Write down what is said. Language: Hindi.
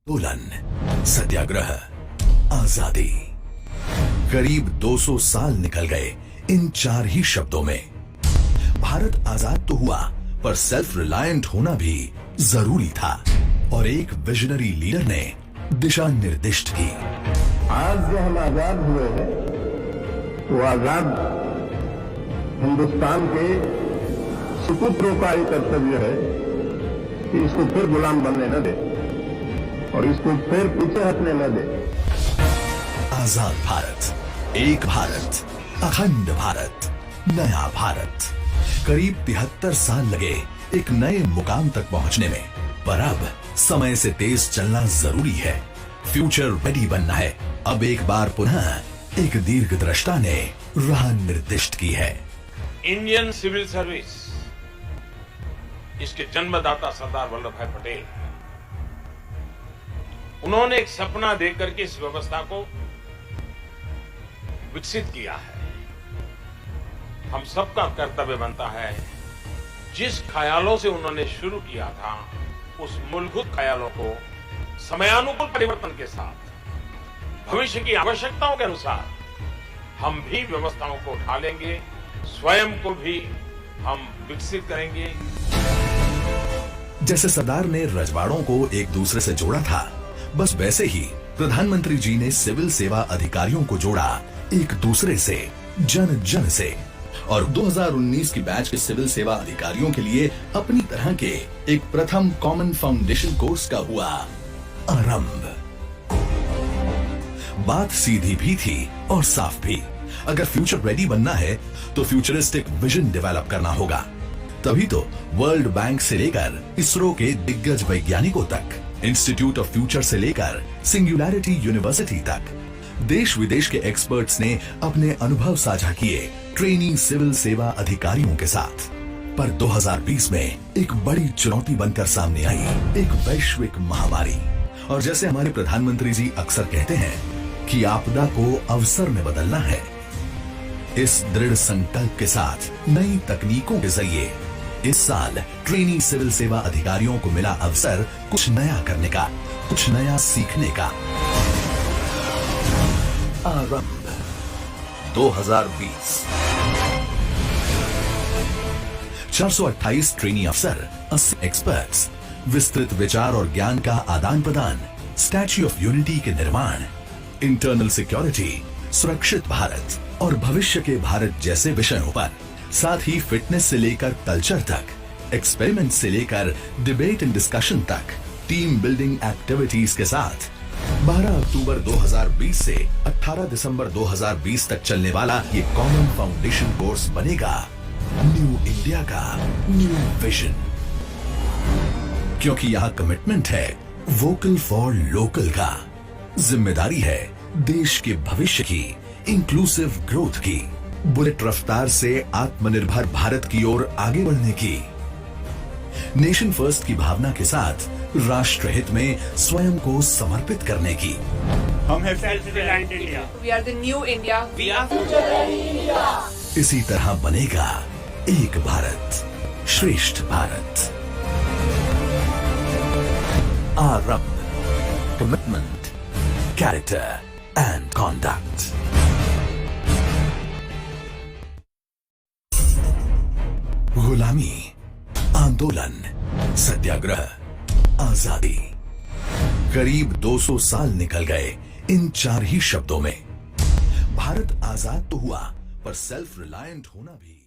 आंदोलन, सत्याग्रह, आजादी। करीब 200 साल निकल गए इन चार ही शब्दों में। भारत आजाद तो हुआ, पर सेल्फ रिलायंट होना भी जरूरी था और एक विजनरी लीडर ने दिशा निर्दिष्ट की। आज जो हम आजाद हुए हैं वो आजाद हिंदुस्तान के सुपुत्रों का ही कर्तव्य है कि इसको फिर गुलाम बनने न दे और इसको फिर पीछे हटने न दे। आजाद भारत, एक भारत, अखंड भारत, नया भारत। करीब 73 साल लगे एक नए मुकाम तक पहुंचने में, पर अब समय से तेज चलना जरूरी है। फ्यूचर रेडी बनना है। अब एक बार पुनः एक दीर्घदृष्टा ने राह निर्दिष्ट की है। इंडियन सिविल सर्विस, इसके जन्मदाता सरदार वल्लभ भाई पटेल, उन्होंने एक सपना देख करके इस व्यवस्था को विकसित किया है। हम सबका कर्तव्य बनता है, जिस ख्यालों से उन्होंने शुरू किया था उस मूलभूत ख्यालों को समयानुकूल परिवर्तन के साथ, भविष्य की आवश्यकताओं के अनुसार हम भी व्यवस्थाओं को ढालेंगे, स्वयं को भी हम विकसित करेंगे। जैसे सरदार ने रजवाड़ों को एक दूसरे से जोड़ा था, बस वैसे ही प्रधानमंत्री जी ने सिविल सेवा अधिकारियों को जोड़ा एक दूसरे से, जन जन से। और 2019 की बैच के सिविल सेवा अधिकारियों के लिए अपनी तरह के एक प्रथम कॉमन फाउंडेशन कोर्स का हुआ आरंभ। बात सीधी भी थी और साफ भी। अगर फ्यूचर रेडी बनना है तो फ्यूचरिस्टिक विजन डेवलप करना होगा। तभी तो वर्ल्ड बैंक से लेकर इसरो के दिग्गज वैज्ञानिकों तक, इंस्टीट्यूट ऑफ फ्यूचर से लेकर सिंगुलैरिटी यूनिवर्सिटी तक, देश विदेश के एक्सपर्ट्स ने अपने अनुभव साझा किए ट्रेनी सिविल सेवा अधिकारियों के साथ। पर 2020 में एक बड़ी चुनौती बनकर सामने आई, एक वैश्विक महामारी। और जैसे हमारे प्रधानमंत्री जी अक्सर कहते हैं कि आपदा को अवसर में बदलना है, इस दृढ़ संकल्प के साथ नई तकनीकों के जरिए इस साल ट्रेनी सिविल सेवा अधिकारियों को मिला अवसर कुछ नया करने का, कुछ नया सीखने का। आरंभ 2020। 428 ट्रेनी अफसर, 80 एक्सपर्ट्स, विस्तृत विचार और ज्ञान का आदान प्रदान, स्टैच्यू ऑफ यूनिटी के निर्माण, इंटरनल सिक्योरिटी, सुरक्षित भारत और भविष्य के भारत जैसे विषयों पर, साथ ही फिटनेस से लेकर कल्चर तक, एक्सपेरिमेंट से लेकर डिबेट एंड डिस्कशन तक, टीम बिल्डिंग एक्टिविटीज के साथ 12 अक्टूबर 2020 से 18 दिसंबर 2020 तक चलने वाला ये कॉमन फाउंडेशन कोर्स बनेगा न्यू इंडिया का न्यू विजन। क्योंकि यहाँ कमिटमेंट है वोकल फॉर लोकल का, जिम्मेदारी है देश के भविष्य की, इंक्लूसिव ग्रोथ की, बुलेट रफ्तार से आत्मनिर्भर भारत की ओर आगे बढ़ने की, नेशन फर्स्ट की भावना के साथ राष्ट्र हित में स्वयं को समर्पित करने की। हम हैं self reliant India. We are the new India. We are future ready India. इसी तरह बनेगा एक भारत, श्रेष्ठ भारत। आरंभ, कमिटमेंट, कैरेक्टर एंड कॉन्डक्ट। गुलामी, आंदोलन, सत्याग्रह, आजादी। करीब 200 साल निकल गए इन चार ही शब्दों में। भारत आजाद तो हुआ, पर सेल्फ रिलायंट होना भी